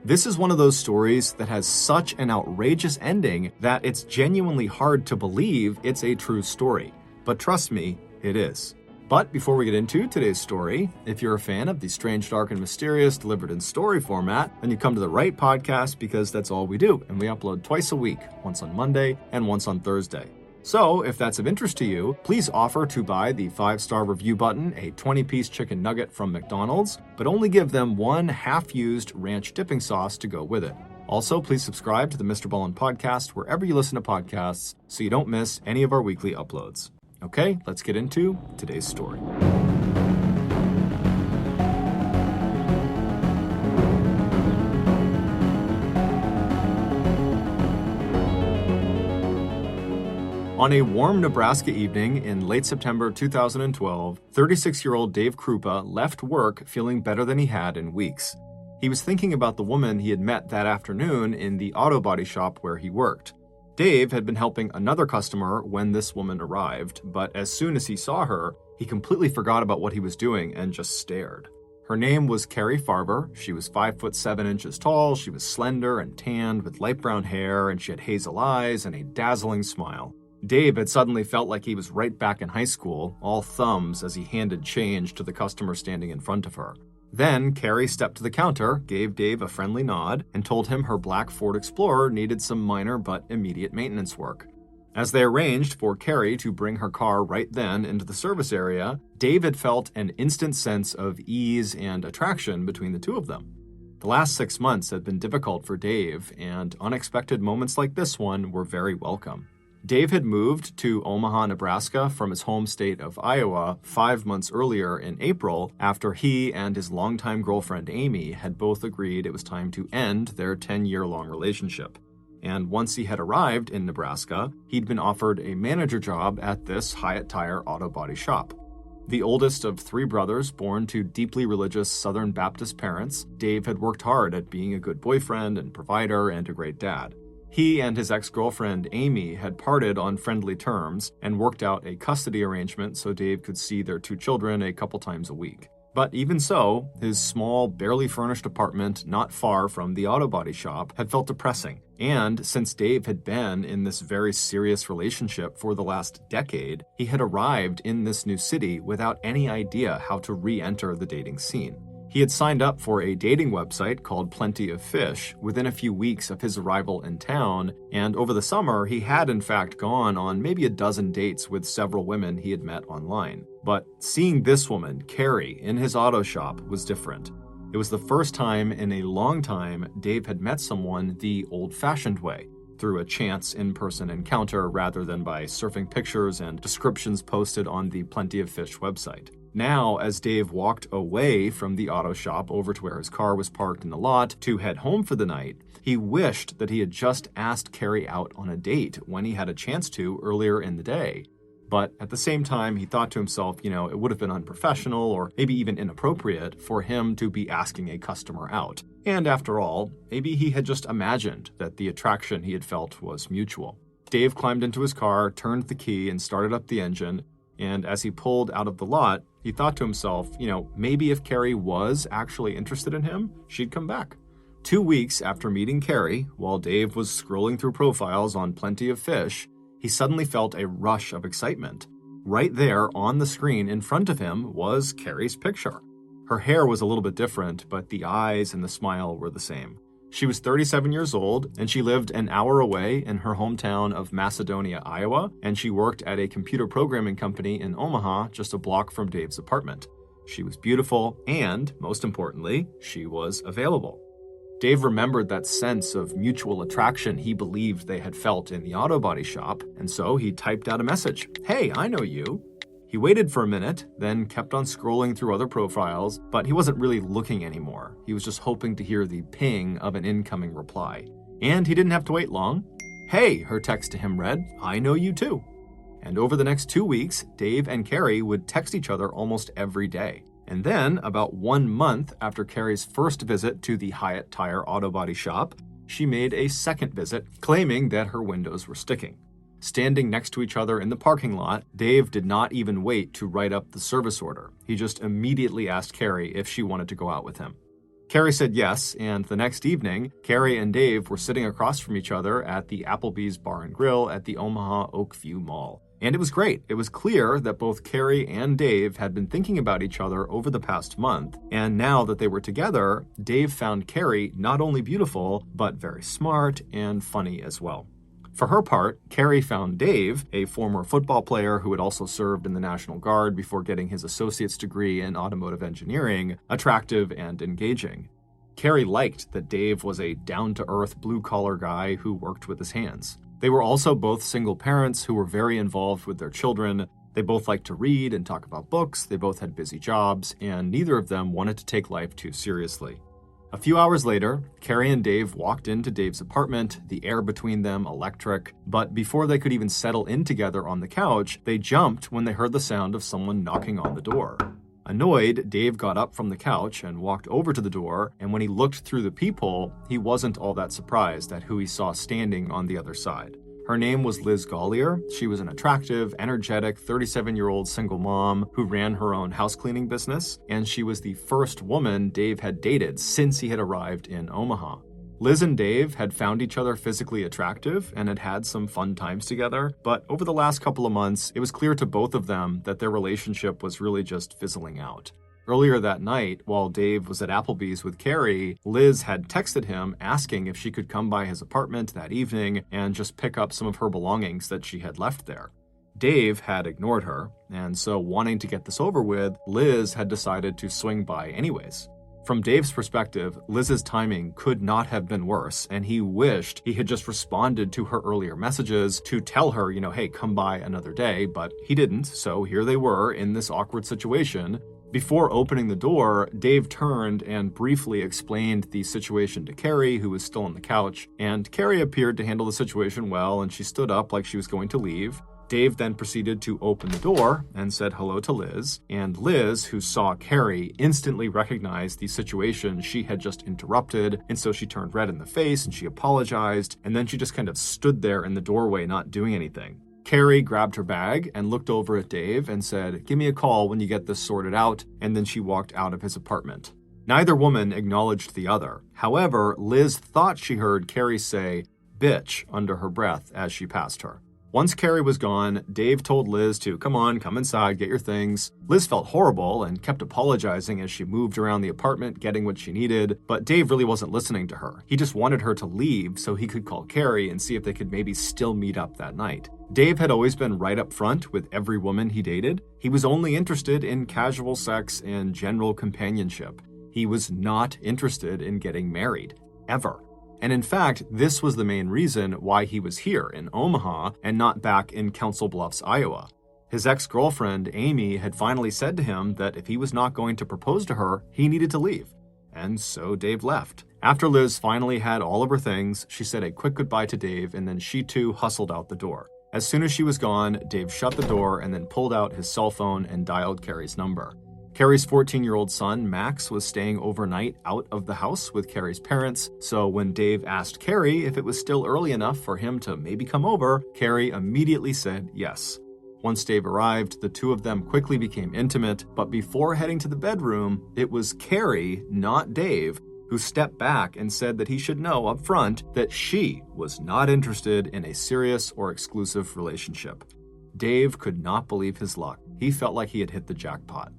This is one of those stories that has such an outrageous ending that it's genuinely hard to believe it's a true story. But trust me, it is. But before we get into today's story, if you're a fan of the strange, dark, and mysterious delivered in story format, then you come to the right podcast because that's all we do, and we upload twice a week, once on Monday and once on Thursday. So, if that's of interest to you, please offer to buy the 5-star review button a 20-piece chicken nugget from McDonald's, but only give them one half-used ranch dipping sauce to go with it. Also, please subscribe to the MrBallen podcast wherever you listen to podcasts so you don't miss any of our weekly uploads. Okay, let's get into today's story. On a warm Nebraska evening in late September 2012, 36-year-old Dave Krupa left work feeling better than he had in weeks. He was thinking about the woman he had met that afternoon in the auto body shop where he worked. Dave had been helping another customer when this woman arrived, but as soon as he saw her, he completely forgot about what he was doing and just stared. Her name was Carrie Farber. She was 5'7" tall, she was slender and tanned with light brown hair, and she had hazel eyes and a dazzling smile. Dave had suddenly felt like he was right back in high school, all thumbs as he handed change to the customer standing in front of her. Then, Carrie stepped to the counter, gave Dave a friendly nod, and told him her black Ford Explorer needed some minor but immediate maintenance work. As they arranged for Carrie to bring her car right then into the service area, Dave had felt an instant sense of ease and attraction between the two of them. The last 6 months had been difficult for Dave, and unexpected moments like this one were very welcome. Dave had moved to Omaha, Nebraska from his home state of Iowa 5 months earlier in April after he and his longtime girlfriend Amy had both agreed it was time to end their 10-year-long relationship. And once he had arrived in Nebraska, he'd been offered a manager job at this Hyatt Tire auto body shop. The oldest of 3 brothers born to deeply religious Southern Baptist parents, Dave had worked hard at being a good boyfriend and provider and a great dad. He and his ex-girlfriend, Amy, had parted on friendly terms and worked out a custody arrangement so Dave could see their 2 children a couple times a week. But even so, his small, barely furnished apartment not far from the auto body shop had felt depressing. And since Dave had been in this very serious relationship for the last decade, he had arrived in this new city without any idea how to re-enter the dating scene. He had signed up for a dating website called Plenty of Fish within a few weeks of his arrival in town, and over the summer, he had in fact gone on maybe a dozen dates with several women he had met online. But seeing this woman, Carrie, in his auto shop was different. It was the first time in a long time Dave had met someone the old-fashioned way, through a chance in-person encounter rather than by surfing pictures and descriptions posted on the Plenty of Fish website. Now, as Dave walked away from the auto shop over to where his car was parked in the lot to head home for the night, he wished that he had just asked Carrie out on a date when he had a chance to earlier in the day. But at the same time, he thought to himself, it would have been unprofessional or maybe even inappropriate for him to be asking a customer out. And after all, maybe he had just imagined that the attraction he had felt was mutual. Dave climbed into his car, turned the key, and started up the engine. And as he pulled out of the lot, he thought to himself, maybe if Carrie was actually interested in him, she'd come back. 2 weeks after meeting Carrie, while Dave was scrolling through profiles on Plenty of Fish, he suddenly felt a rush of excitement. Right there on the screen in front of him was Carrie's picture. Her hair was a little bit different, but the eyes and the smile were the same. She was 37 years old, and she lived an hour away in her hometown of Macedonia, Iowa, and she worked at a computer programming company in Omaha, just a block from Dave's apartment. She was beautiful, and, most importantly, she was available. Dave remembered that sense of mutual attraction he believed they had felt in the auto body shop, and so he typed out a message. "Hey, I know you." He waited for a minute, then kept on scrolling through other profiles, but he wasn't really looking anymore. He was just hoping to hear the ping of an incoming reply. And he didn't have to wait long. "Hey," her text to him read, "I know you too." And over the next 2 weeks, Dave and Carrie would text each other almost every day. And then, about 1 month after Carrie's first visit to the Hyatt Tire auto body shop, she made a second visit, claiming that her windows were sticking. Standing next to each other in the parking lot, Dave did not even wait to write up the service order. He just immediately asked Carrie if she wanted to go out with him. Carrie said yes, and the next evening, Carrie and Dave were sitting across from each other at the Applebee's Bar and Grill at the Omaha Oakview Mall. And it was great. It was clear that both Carrie and Dave had been thinking about each other over the past month, and now that they were together, Dave found Carrie not only beautiful, but very smart and funny as well. For her part, Carrie found Dave, a former football player who had also served in the National Guard before getting his associate's degree in automotive engineering, attractive and engaging. Carrie liked that Dave was a down-to-earth blue-collar guy who worked with his hands. They were also both single parents who were very involved with their children. They both liked to read and talk about books, they both had busy jobs, and neither of them wanted to take life too seriously. A few hours later, Carrie and Dave walked into Dave's apartment, the air between them electric, but before they could even settle in together on the couch, they jumped when they heard the sound of someone knocking on the door. Annoyed, Dave got up from the couch and walked over to the door, and when he looked through the peephole, he wasn't all that surprised at who he saw standing on the other side. Her name was Liz Gollier. She was an attractive, energetic 37-year-old single mom who ran her own house cleaning business, and she was the first woman Dave had dated since he had arrived in Omaha. Liz and Dave had found each other physically attractive and had had some fun times together, but over the last couple of months, it was clear to both of them that their relationship was really just fizzling out. Earlier that night, while Dave was at Applebee's with Carrie, Liz had texted him asking if she could come by his apartment that evening and just pick up some of her belongings that she had left there. Dave had ignored her, and so wanting to get this over with, Liz had decided to swing by anyways. From Dave's perspective, Liz's timing could not have been worse, and he wished he had just responded to her earlier messages to tell her, hey, come by another day, but he didn't, so here they were in this awkward situation. Before opening the door, Dave turned and briefly explained the situation to Carrie, who was still on the couch, and Carrie appeared to handle the situation well, and she stood up like she was going to leave. Dave then proceeded to open the door and said hello to Liz, and Liz, who saw Carrie, instantly recognized the situation she had just interrupted, and so she turned red in the face and she apologized, and then she just kind of stood there in the doorway not doing anything. Carrie grabbed her bag and looked over at Dave and said, "Give me a call when you get this sorted out," and then she walked out of his apartment. Neither woman acknowledged the other. However, Liz thought she heard Carrie say, "bitch," under her breath as she passed her. Once Carrie was gone, Dave told Liz to come inside, get your things. Liz felt horrible and kept apologizing as she moved around the apartment, getting what she needed, but Dave really wasn't listening to her. He just wanted her to leave so he could call Carrie and see if they could maybe still meet up that night. Dave had always been right up front with every woman he dated. He was only interested in casual sex and general companionship. He was not interested in getting married, ever. And in fact, this was the main reason why he was here in Omaha and not back in Council Bluffs, Iowa. His ex-girlfriend, Amy, had finally said to him that if he was not going to propose to her, he needed to leave. And so Dave left. After Liz finally had all of her things, she said a quick goodbye to Dave, and then she too hustled out the door. As soon as she was gone, Dave shut the door and then pulled out his cell phone and dialed Carrie's number. Carrie's 14-year-old son, Max, was staying overnight out of the house with Carrie's parents, so when Dave asked Carrie if it was still early enough for him to maybe come over, Carrie immediately said yes. Once Dave arrived, the two of them quickly became intimate, but before heading to the bedroom, it was Carrie, not Dave, who stepped back and said that he should know up front that she was not interested in a serious or exclusive relationship. Dave could not believe his luck. He felt like he had hit the jackpot.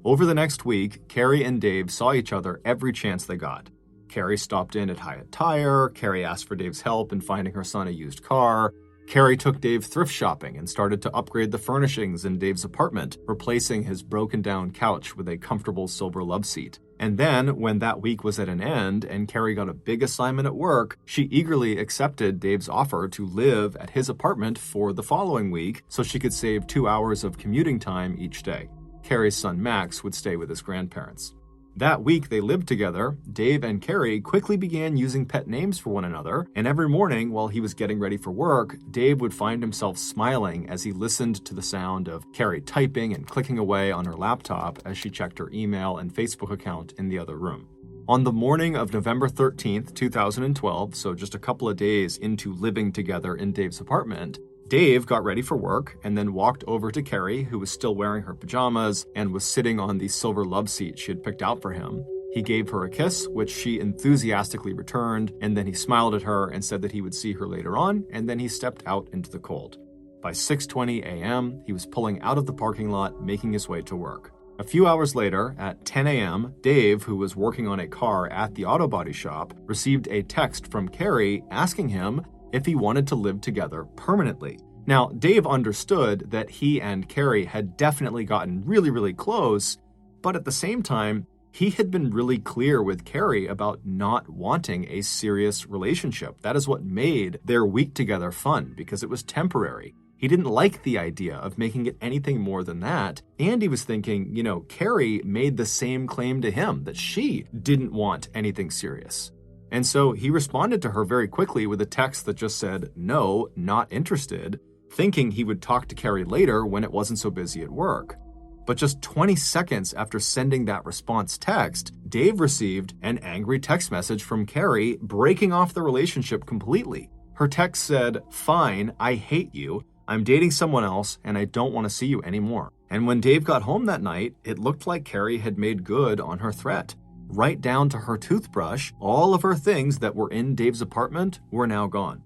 Over the next week, Carrie and Dave saw each other every chance they got. Carrie stopped in at Hyatt Tire, Carrie asked for Dave's help in finding her son a used car, Carrie took Dave thrift shopping and started to upgrade the furnishings in Dave's apartment, replacing his broken-down couch with a comfortable silver love seat. And then, when that week was at an end and Carrie got a big assignment at work, she eagerly accepted Dave's offer to live at his apartment for the following week so she could save 2 hours of commuting time each day. Carrie's son Max would stay with his grandparents. That week they lived together, Dave and Carrie quickly began using pet names for one another, and every morning while he was getting ready for work, Dave would find himself smiling as he listened to the sound of Carrie typing and clicking away on her laptop as she checked her email and Facebook account in the other room. On the morning of November 13th, 2012, so just a couple of days into living together in Dave's apartment, Dave got ready for work and then walked over to Carrie, who was still wearing her pajamas and was sitting on the silver love seat she had picked out for him. He gave her a kiss, which she enthusiastically returned, and then he smiled at her and said that he would see her later on, and then he stepped out into the cold. By 6:20 a.m., he was pulling out of the parking lot, making his way to work. A few hours later, at 10 a.m., Dave, who was working on a car at the auto body shop, received a text from Carrie asking him if he wanted to live together permanently. Now, Dave understood that he and Carrie had definitely gotten really, really close, but at the same time, he had been really clear with Carrie about not wanting a serious relationship. That is what made their week together fun, because it was temporary. He didn't like the idea of making it anything more than that, and he was thinking, Carrie made the same claim to him, that she didn't want anything serious. And so he responded to her very quickly with a text that just said, "No, not interested," thinking he would talk to Carrie later when it wasn't so busy at work. But just 20 seconds after sending that response text, Dave received an angry text message from Carrie breaking off the relationship completely. Her text said, "Fine, I hate you. I'm dating someone else and I don't want to see you anymore." And when Dave got home that night, it looked like Carrie had made good on her threat. Right down to her toothbrush, all of her things that were in Dave's apartment were now gone.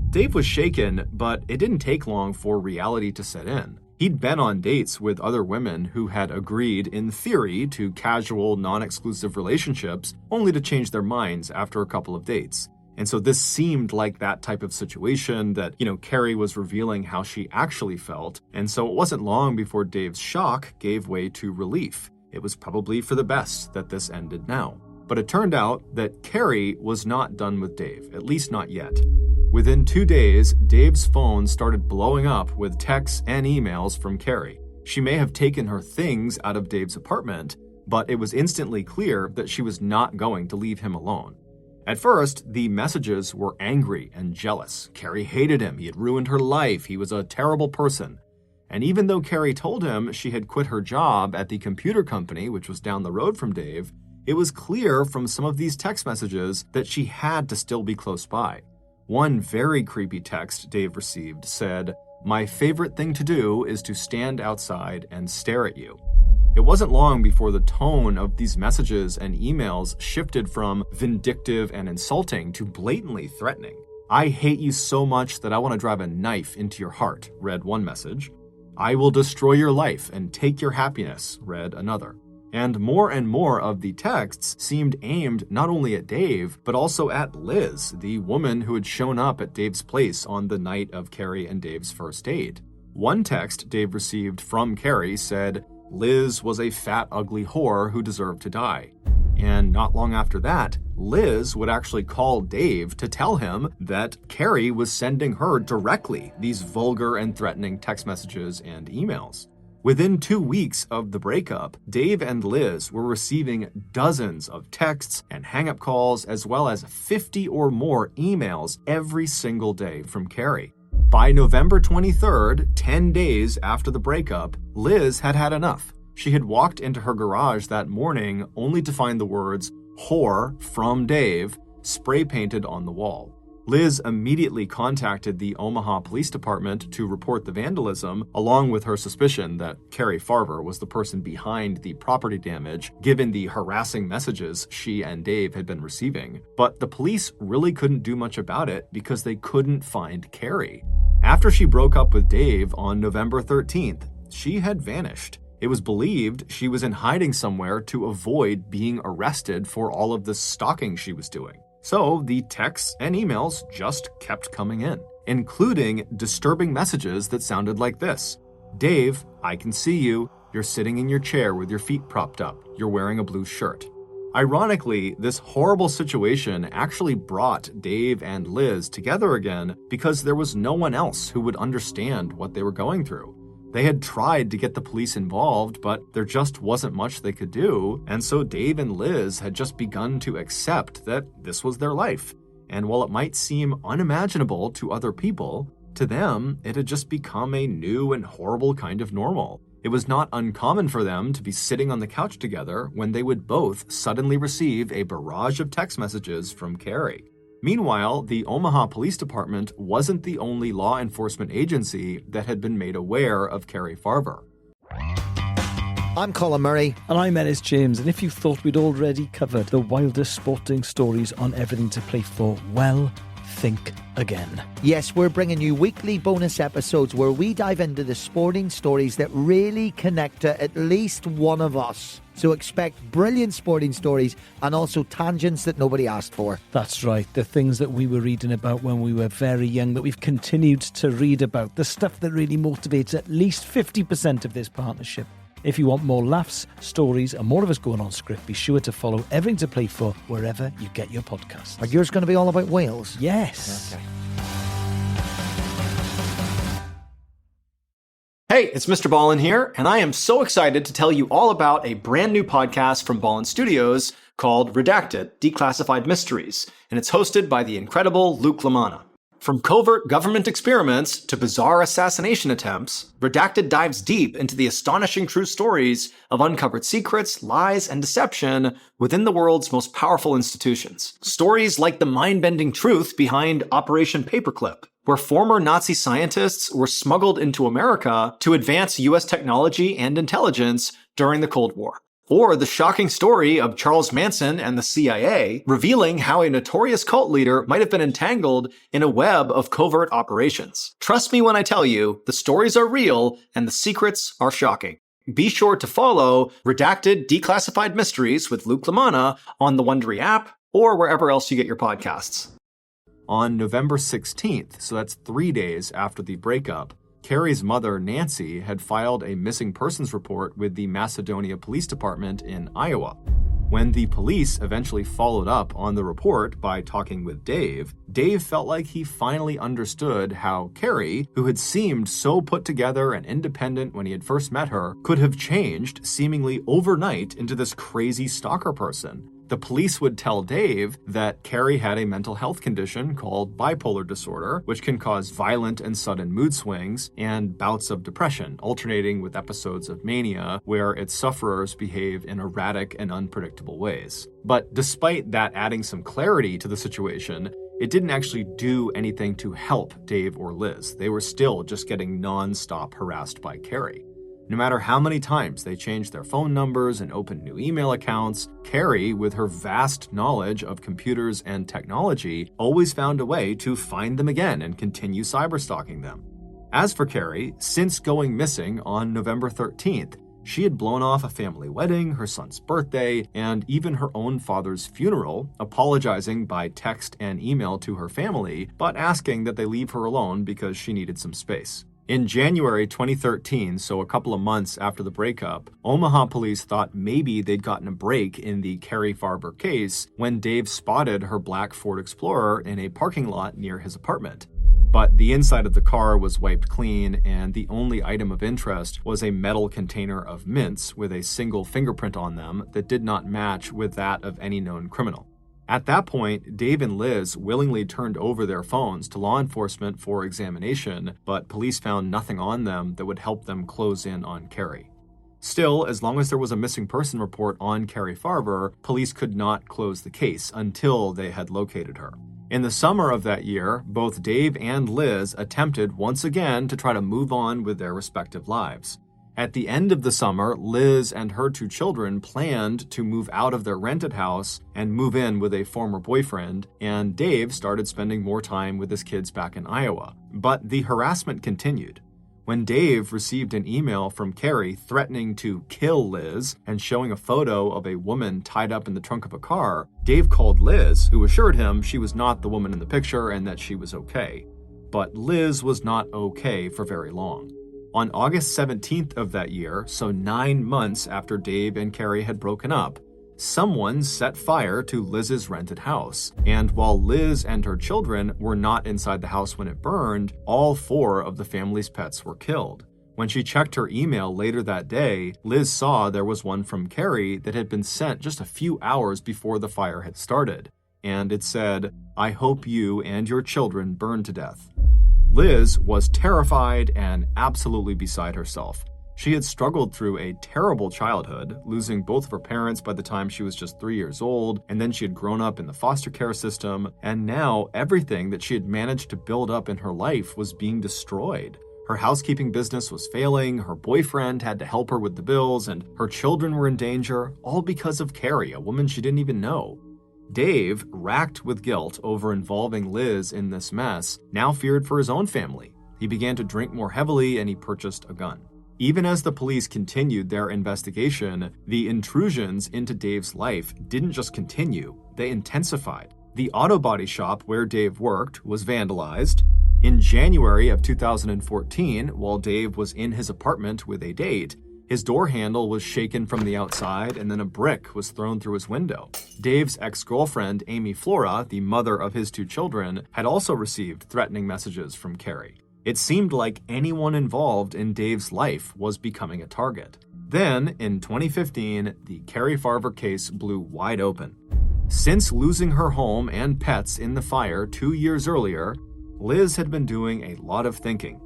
Dave was shaken, but it didn't take long for reality to set in. He'd been on dates with other women who had agreed, in theory, to casual, non-exclusive relationships, only to change their minds after a couple of dates. And so this seemed like that type of situation that, Carrie was revealing how she actually felt. And so it wasn't long before Dave's shock gave way to relief. It was probably for the best that this ended now. But it turned out that Carrie was not done with Dave, at least not yet. Within 2 days, Dave's phone started blowing up with texts and emails from Carrie. She may have taken her things out of Dave's apartment, but it was instantly clear that she was not going to leave him alone. At first, the messages were angry and jealous. Carrie hated him. He had ruined her life. He was a terrible person. And even though Carrie told him she had quit her job at the computer company, which was down the road from Dave, it was clear from some of these text messages that she had to still be close by. One very creepy text Dave received said, "My favorite thing to do is to stand outside and stare at you." It wasn't long before the tone of these messages and emails shifted from vindictive and insulting to blatantly threatening. "I hate you so much that I want to drive a knife into your heart," read one message. "I will destroy your life and take your happiness," read another. And more of the texts seemed aimed not only at Dave, but also at Liz, the woman who had shown up at Dave's place on the night of Carrie and Dave's first date. One text Dave received from Carrie said, "Liz was a fat, ugly whore who deserved to die." And not long after that, Liz would actually call Dave to tell him that Carrie was sending her directly these vulgar and threatening text messages and emails. Within 2 weeks of the breakup, Dave and Liz were receiving dozens of texts and hang-up calls, as well as 50 or more emails every single day from Carrie. By November 23rd, 10 days after the breakup, Liz had had enough. She had walked into her garage that morning only to find the words "whore from Dave" spray painted on the wall. Liz immediately contacted the Omaha Police Department to report the vandalism, along with her suspicion that Carrie Farver was the person behind the property damage, given the harassing messages she and Dave had been receiving. But the police really couldn't do much about it because they couldn't find Carrie. After she broke up with Dave on November 13th, she had vanished. It was believed she was in hiding somewhere to avoid being arrested for all of the stalking she was doing. So the texts and emails just kept coming in, including disturbing messages that sounded like this. "Dave, I can see you. You're sitting in your chair with your feet propped up. You're wearing a blue shirt." Ironically, this horrible situation actually brought Dave and Liz together again because there was no one else who would understand what they were going through. They had tried to get the police involved, but there just wasn't much they could do, and so Dave and Liz had just begun to accept that this was their life. And while it might seem unimaginable to other people, to them, it had just become a new and horrible kind of normal. It was not uncommon for them to be sitting on the couch together when they would both suddenly receive a barrage of text messages from Carrie. Meanwhile, the Omaha Police Department wasn't the only law enforcement agency that had been made aware of Carrie Farver. I'm Colin Murray. And I'm Ennis James. And if you thought we'd already covered the wildest sporting stories on Everything to Play For, well, think again. Yes, we're bringing you weekly bonus episodes where we dive into the sporting stories that really connect to at least one of us. So expect brilliant sporting stories and also tangents that nobody asked for. That's right, the things that we were reading about when we were very young that we've continued to read about, the stuff that really motivates at least 50% of this partnership. If you want more laughs, stories and more of us going on script, be sure to follow Everything to Play For wherever you get your podcasts. Are yours going to be all about Wales? Yes. Okay. Hey, it's MrBallen here, and I am so excited to tell you all about a brand new podcast from Ballen Studios called Redacted, Declassified Mysteries, and it's hosted by the incredible Luke LaManna. From covert government experiments to bizarre assassination attempts, Redacted dives deep into the astonishing true stories of uncovered secrets, lies, and deception within the world's most powerful institutions. Stories like the mind-bending truth behind Operation Paperclip, where former Nazi scientists were smuggled into America to advance US technology and intelligence during the Cold War. Or the shocking story of Charles Manson and the CIA, revealing how a notorious cult leader might have been entangled in a web of covert operations. Trust me when I tell you, the stories are real and the secrets are shocking. Be sure to follow Redacted Declassified Mysteries with Luke LaManna on the Wondery app or wherever else you get your podcasts. On November 16th, so that's 3 days after the breakup, Carrie's mother, Nancy, had filed a missing persons report with the Macedonia Police Department in Iowa. When the police eventually followed up on the report by talking with Dave, Dave felt like he finally understood how Carrie, who had seemed so put together and independent when he had first met her, could have changed seemingly overnight into this crazy stalker person. The police would tell Dave that Carrie had a mental health condition called bipolar disorder, which can cause violent and sudden mood swings and bouts of depression, alternating with episodes of mania where its sufferers behave in erratic and unpredictable ways. But despite that adding some clarity to the situation, it didn't actually do anything to help Dave or Liz. They were still just getting non-stop harassed by Carrie. No matter how many times they changed their phone numbers and opened new email accounts, Carrie, with her vast knowledge of computers and technology, always found a way to find them again and continue cyberstalking them. As for Carrie, since going missing on November 13th, she had blown off a family wedding, her son's birthday, and even her own father's funeral, apologizing by text and email to her family, but asking that they leave her alone because she needed some space. In January 2013, so a couple of months after the breakup, Omaha police thought maybe they'd gotten a break in the Carrie Farber case when Dave spotted her black Ford Explorer in a parking lot near his apartment. But the inside of the car was wiped clean, and the only item of interest was a metal container of mints with a single fingerprint on them that did not match with that of any known criminal. At that point, Dave and Liz willingly turned over their phones to law enforcement for examination, but police found nothing on them that would help them close in on Carrie. Still, as long as there was a missing person report on Carrie Farber, police could not close the case until they had located her. In the summer of that year, both Dave and Liz attempted once again to try to move on with their respective lives. At the end of the summer, Liz and her 2 children planned to move out of their rented house and move in with a former boyfriend, and Dave started spending more time with his kids back in Iowa. But the harassment continued. When Dave received an email from Carrie threatening to kill Liz and showing a photo of a woman tied up in the trunk of a car, Dave called Liz, who assured him she was not the woman in the picture and that she was okay. But Liz was not okay for very long. On August 17th of that year, so 9 months after Dave and Carrie had broken up, someone set fire to Liz's rented house. And while Liz and her children were not inside the house when it burned, all 4 of the family's pets were killed. When she checked her email later that day, Liz saw there was one from Carrie that had been sent just a few hours before the fire had started. And it said, "I hope you and your children burn to death." Liz was terrified and absolutely beside herself. She had struggled through a terrible childhood, losing both of her parents by the time she was just 3 years old, and then she had grown up in the foster care system, and now everything that she had managed to build up in her life was being destroyed. Her housekeeping business was failing, her boyfriend had to help her with the bills, and her children were in danger, all because of Carrie, a woman she didn't even know. Dave, racked with guilt over involving Liz in this mess, now feared for his own family. He began to drink more heavily and he purchased a gun. Even as the police continued their investigation, the intrusions into Dave's life didn't just continue, they intensified. The auto body shop where Dave worked was vandalized. In January of 2014, while Dave was in his apartment with a date, his door handle was shaken from the outside and then a brick was thrown through his window. Dave's ex-girlfriend, Amy Flora, the mother of his 2 children, had also received threatening messages from Carrie. It seemed like anyone involved in Dave's life was becoming a target. Then, in 2015, the Carrie Farver case blew wide open. Since losing her home and pets in the fire 2 years earlier, Liz had been doing a lot of thinking.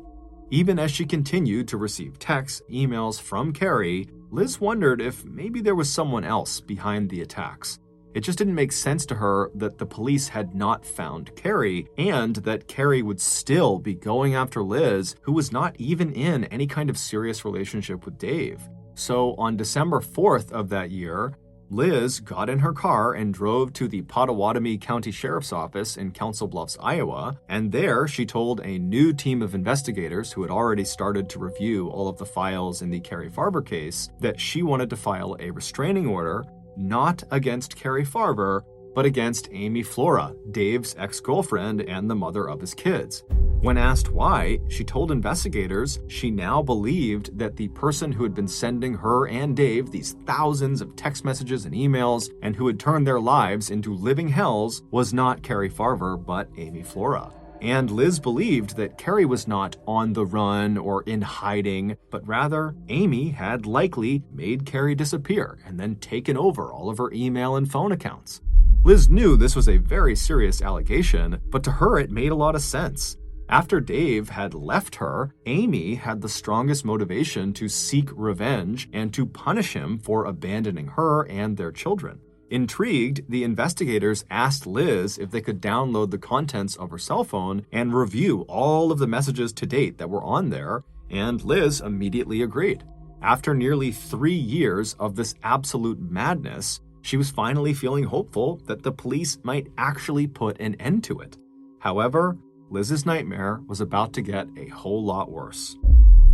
Even as she continued to receive texts, emails from Carrie, Liz wondered if maybe there was someone else behind the attacks. It just didn't make sense to her that the police had not found Carrie, and that Carrie would still be going after Liz, who was not even in any kind of serious relationship with Dave. So on December 4th of that year, Liz got in her car and drove to the Pottawatomie County Sheriff's Office in Council Bluffs, Iowa, and there she told a new team of investigators who had already started to review all of the files in the Carrie Farver case that she wanted to file a restraining order, not against Carrie Farver, but against Amy Flora, Dave's ex-girlfriend and the mother of his kids. When asked why, she told investigators she now believed that the person who had been sending her and Dave these thousands of text messages and emails and who had turned their lives into living hells was not Carrie Farver, but Amy Flora. And Liz believed that Carrie was not on the run or in hiding, but rather Amy had likely made Carrie disappear and then taken over all of her email and phone accounts. Liz knew this was a very serious allegation, but to her it made a lot of sense. After Dave had left her, Amy had the strongest motivation to seek revenge and to punish him for abandoning her and their children. Intrigued, the investigators asked Liz if they could download the contents of her cell phone and review all of the messages to date that were on there, and Liz immediately agreed. After nearly 3 years of this absolute madness, she was finally feeling hopeful that the police might actually put an end to it. However, Liz's nightmare was about to get a whole lot worse.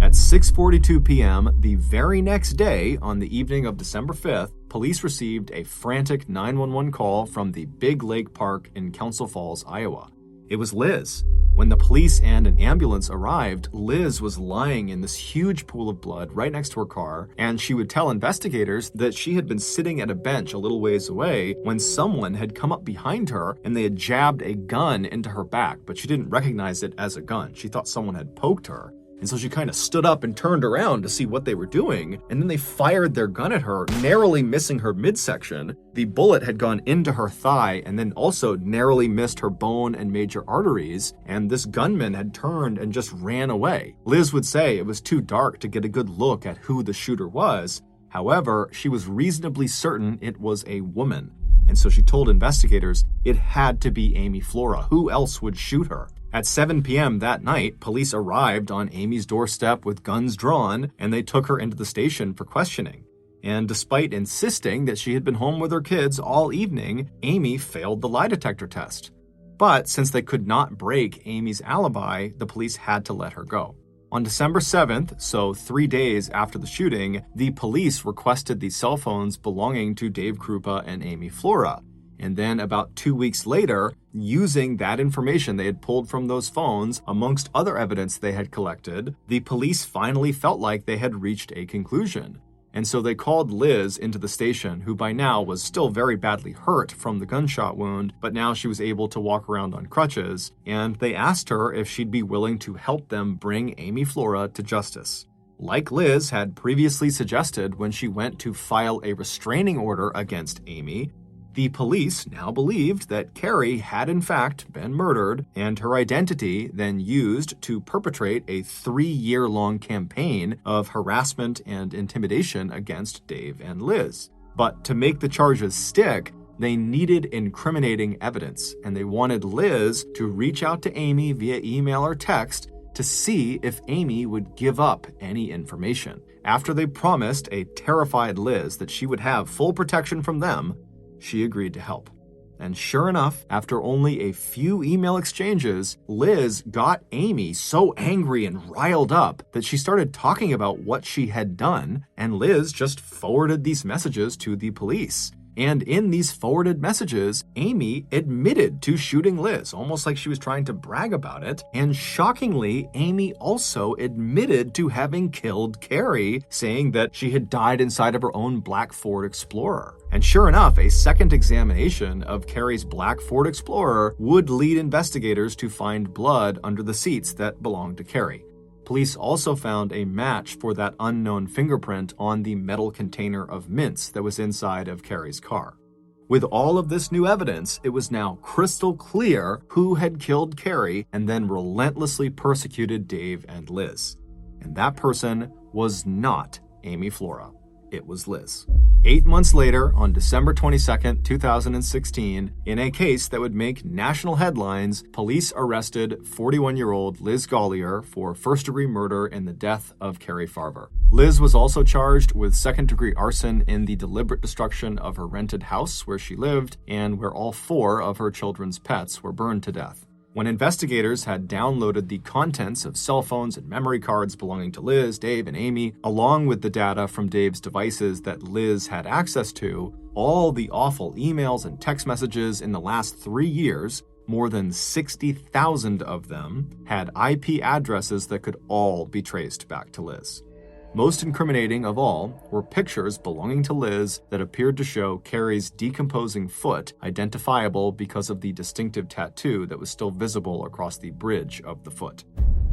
At 6:42 p.m. the very next day, on the evening of December 5th, police received a frantic 911 call from the Big Lake Park in Council Falls, Iowa. It was Liz. When the police and an ambulance arrived, Liz was lying in this huge pool of blood right next to her car, and she would tell investigators that she had been sitting at a bench a little ways away when someone had come up behind her and they had jabbed a gun into her back, but she didn't recognize it as a gun. She thought someone had poked her. And so she kind of stood up and turned around to see what they were doing, and then they fired their gun at her, narrowly missing her midsection. The bullet had gone into her thigh and then also narrowly missed her bone and major arteries, and this gunman had turned and just ran away. Liz would say it was too dark to get a good look at who the shooter was. However, she was reasonably certain it was a woman, and so she told investigators it had to be Amy Flora. Who else would shoot her? At 7 p.m. that night, police arrived on Amy's doorstep with guns drawn, and they took her into the station for questioning. And despite insisting that she had been home with her kids all evening, Amy failed the lie detector test. But since they could not break Amy's alibi, the police had to let her go. On December 7th, so 3 days after the shooting, the police requested the cell phones belonging to Dave Krupa and Amy Flora. And then about 2 weeks later, using that information they had pulled from those phones, amongst other evidence they had collected, the police finally felt like they had reached a conclusion. And so they called Liz into the station, who by now was still very badly hurt from the gunshot wound, but now she was able to walk around on crutches, and they asked her if she'd be willing to help them bring Amy Flora to justice. Like Liz had previously suggested when she went to file a restraining order against Amy, the police now believed that Carrie had in fact been murdered, and her identity then used to perpetrate a 3-year-long campaign of harassment and intimidation against Dave and Liz. But to make the charges stick, they needed incriminating evidence, and they wanted Liz to reach out to Amy via email or text to see if Amy would give up any information. After they promised a terrified Liz that she would have full protection from them, she agreed to help. And sure enough, after only a few email exchanges, Liz got Amy so angry and riled up that she started talking about what she had done, and Liz just forwarded these messages to the police. And in these forwarded messages, Amy admitted to shooting Liz, almost like she was trying to brag about it. And shockingly, Amy also admitted to having killed Carrie, saying that she had died inside of her own black Ford Explorer. And sure enough, a second examination of Carrie's black Ford Explorer would lead investigators to find blood under the seats that belonged to Carrie. Police also found a match for that unknown fingerprint on the metal container of mints that was inside of Carrie's car. With all of this new evidence, it was now crystal clear who had killed Carrie and then relentlessly persecuted Dave and Liz. And that person was not Amy Flora. It was Liz. 8 months later, on December 22nd, 2016, in a case that would make national headlines, police arrested 41-year-old Liz Gollier for first-degree murder in the death of Carrie Farver. Liz was also charged with second-degree arson in the deliberate destruction of her rented house where she lived and where all 4 of her children's pets were burned to death. When investigators had downloaded the contents of cell phones and memory cards belonging to Liz, Dave, and Amy, along with the data from Dave's devices that Liz had access to, all the awful emails and text messages in the last 3 years, more than 60,000 of them, had IP addresses that could all be traced back to Liz. Most incriminating of all were pictures belonging to Liz that appeared to show Carrie's decomposing foot, identifiable because of the distinctive tattoo that was still visible across the bridge of the foot.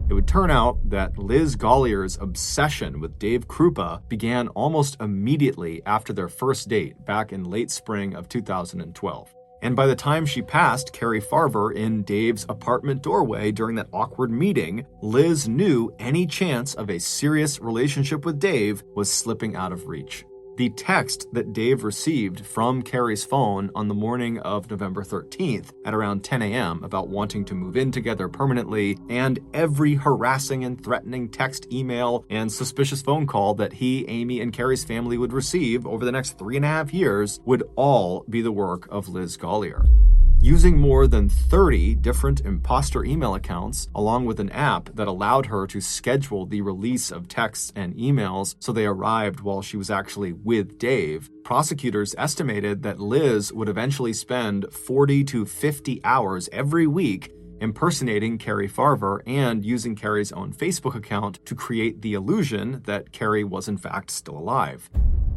It would turn out that Liz Gollier's obsession with Dave Krupa began almost immediately after their first date back in late spring of 2012. And by the time she passed Carrie Farver in Dave's apartment doorway during that awkward meeting, Liz knew any chance of a serious relationship with Dave was slipping out of reach. The text that Dave received from Carrie's phone on the morning of November 13th at around 10 a.m. about wanting to move in together permanently, and every harassing and threatening text, email, and suspicious phone call that he, Amy, and Carrie's family would receive over the next 3.5 years would all be the work of Liz Gollier. Using more than 30 different imposter email accounts, along with an app that allowed her to schedule the release of texts and emails so they arrived while she was actually with Dave, prosecutors estimated that Liz would eventually spend 40 to 50 hours every week impersonating Carrie Farver and using Carrie's own Facebook account to create the illusion that Carrie was in fact still alive.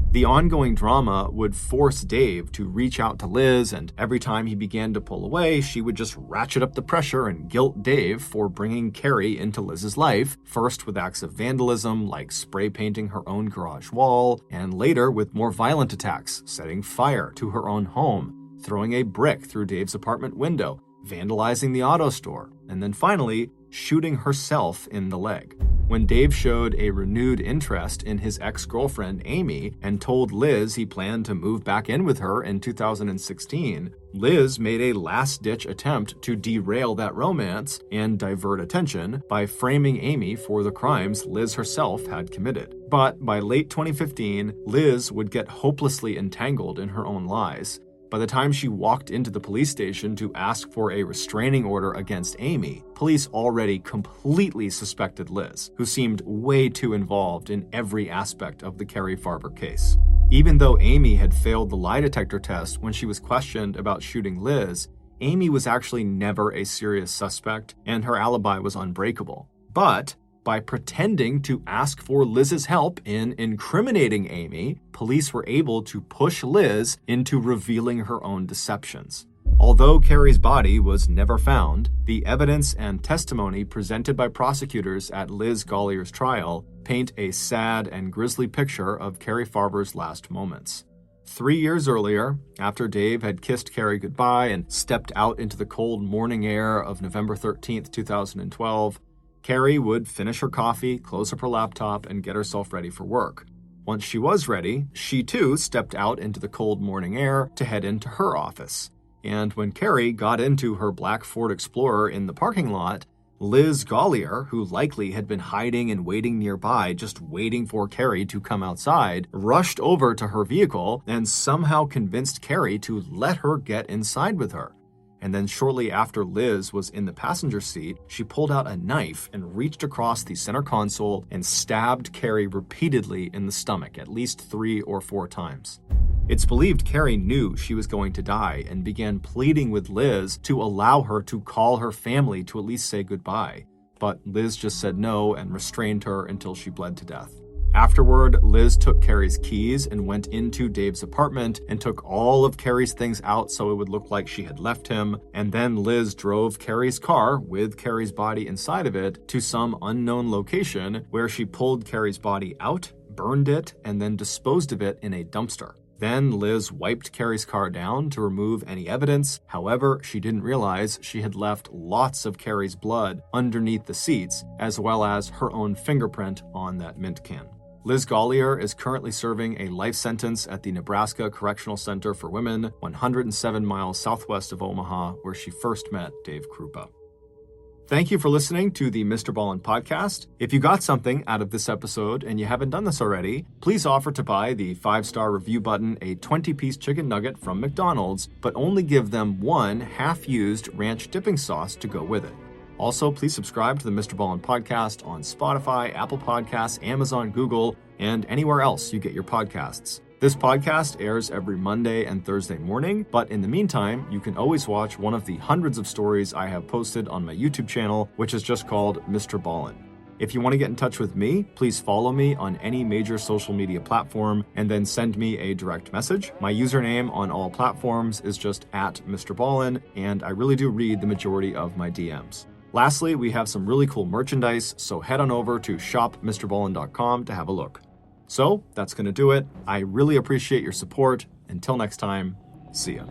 The ongoing drama would force Dave to reach out to Liz, and every time he began to pull away, she would just ratchet up the pressure and guilt Dave for bringing Carrie into Liz's life, first with acts of vandalism like spray painting her own garage wall, and later with more violent attacks, setting fire to her own home, throwing a brick through Dave's apartment window, vandalizing the auto store, and then finally shooting herself in the leg. When Dave showed a renewed interest in his ex-girlfriend Amy and told Liz he planned to move back in with her in 2016, Liz made a last-ditch attempt to derail that romance and divert attention by framing Amy for the crimes Liz herself had committed. But by late 2015, Liz would get hopelessly entangled in her own lies. By the time she walked into the police station to ask for a restraining order against Amy, police already completely suspected Liz, who seemed way too involved in every aspect of the Carrie Farver case. Even though Amy had failed the lie detector test when she was questioned about shooting Liz, Amy was actually never a serious suspect, and her alibi was unbreakable. But by pretending to ask for Liz's help in incriminating Amy, police were able to push Liz into revealing her own deceptions. Although Carrie's body was never found, the evidence and testimony presented by prosecutors at Liz Gollier's trial paint a sad and grisly picture of Carrie Farver's last moments. 3 years earlier, after Dave had kissed Carrie goodbye and stepped out into the cold morning air of November 13th, 2012, Carrie would finish her coffee, close up her laptop, and get herself ready for work. Once she was ready, she too stepped out into the cold morning air to head into her office. And when Carrie got into her black Ford Explorer in the parking lot, Liz Gollier, who likely had been hiding and waiting nearby, just waiting for Carrie to come outside, rushed over to her vehicle and somehow convinced Carrie to let her get inside with her. And then shortly after Liz was in the passenger seat, she pulled out a knife and reached across the center console and stabbed Carrie repeatedly in the stomach, at least 3 or 4 times. It's believed Carrie knew she was going to die and began pleading with Liz to allow her to call her family to at least say goodbye. But Liz just said no and restrained her until she bled to death. Afterward, Liz took Carrie's keys and went into Dave's apartment and took all of Carrie's things out so it would look like she had left him. And then Liz drove Carrie's car with Carrie's body inside of it to some unknown location where she pulled Carrie's body out, burned it, and then disposed of it in a dumpster. Then Liz wiped Carrie's car down to remove any evidence. However, she didn't realize she had left lots of Carrie's blood underneath the seats, as well as her own fingerprint on that mint can. Liz Gollier is currently serving a life sentence at the Nebraska Correctional Center for Women, 107 miles southwest of Omaha, where she first met Dave Krupa. Thank you for listening to the MrBallen podcast. If you got something out of this episode and you haven't done this already, please offer to buy the 5-star review button a 20-piece chicken nugget from McDonald's, but only give them 1 half-used ranch dipping sauce to go with it. Also, please subscribe to the MrBallen podcast on Spotify, Apple Podcasts, Amazon, Google, and anywhere else you get your podcasts. This podcast airs every Monday and Thursday morning, but in the meantime, you can always watch one of the hundreds of stories I have posted on my YouTube channel, which is just called MrBallen. If you want to get in touch with me, please follow me on any major social media platform and then send me a direct message. My username on all platforms is just @MrBallen, and I really do read the majority of my DMs. Lastly, we have some really cool merchandise, so head on over to shopmrballen.com to have a look. So that's going to do it. I really appreciate your support. Until next time, see ya.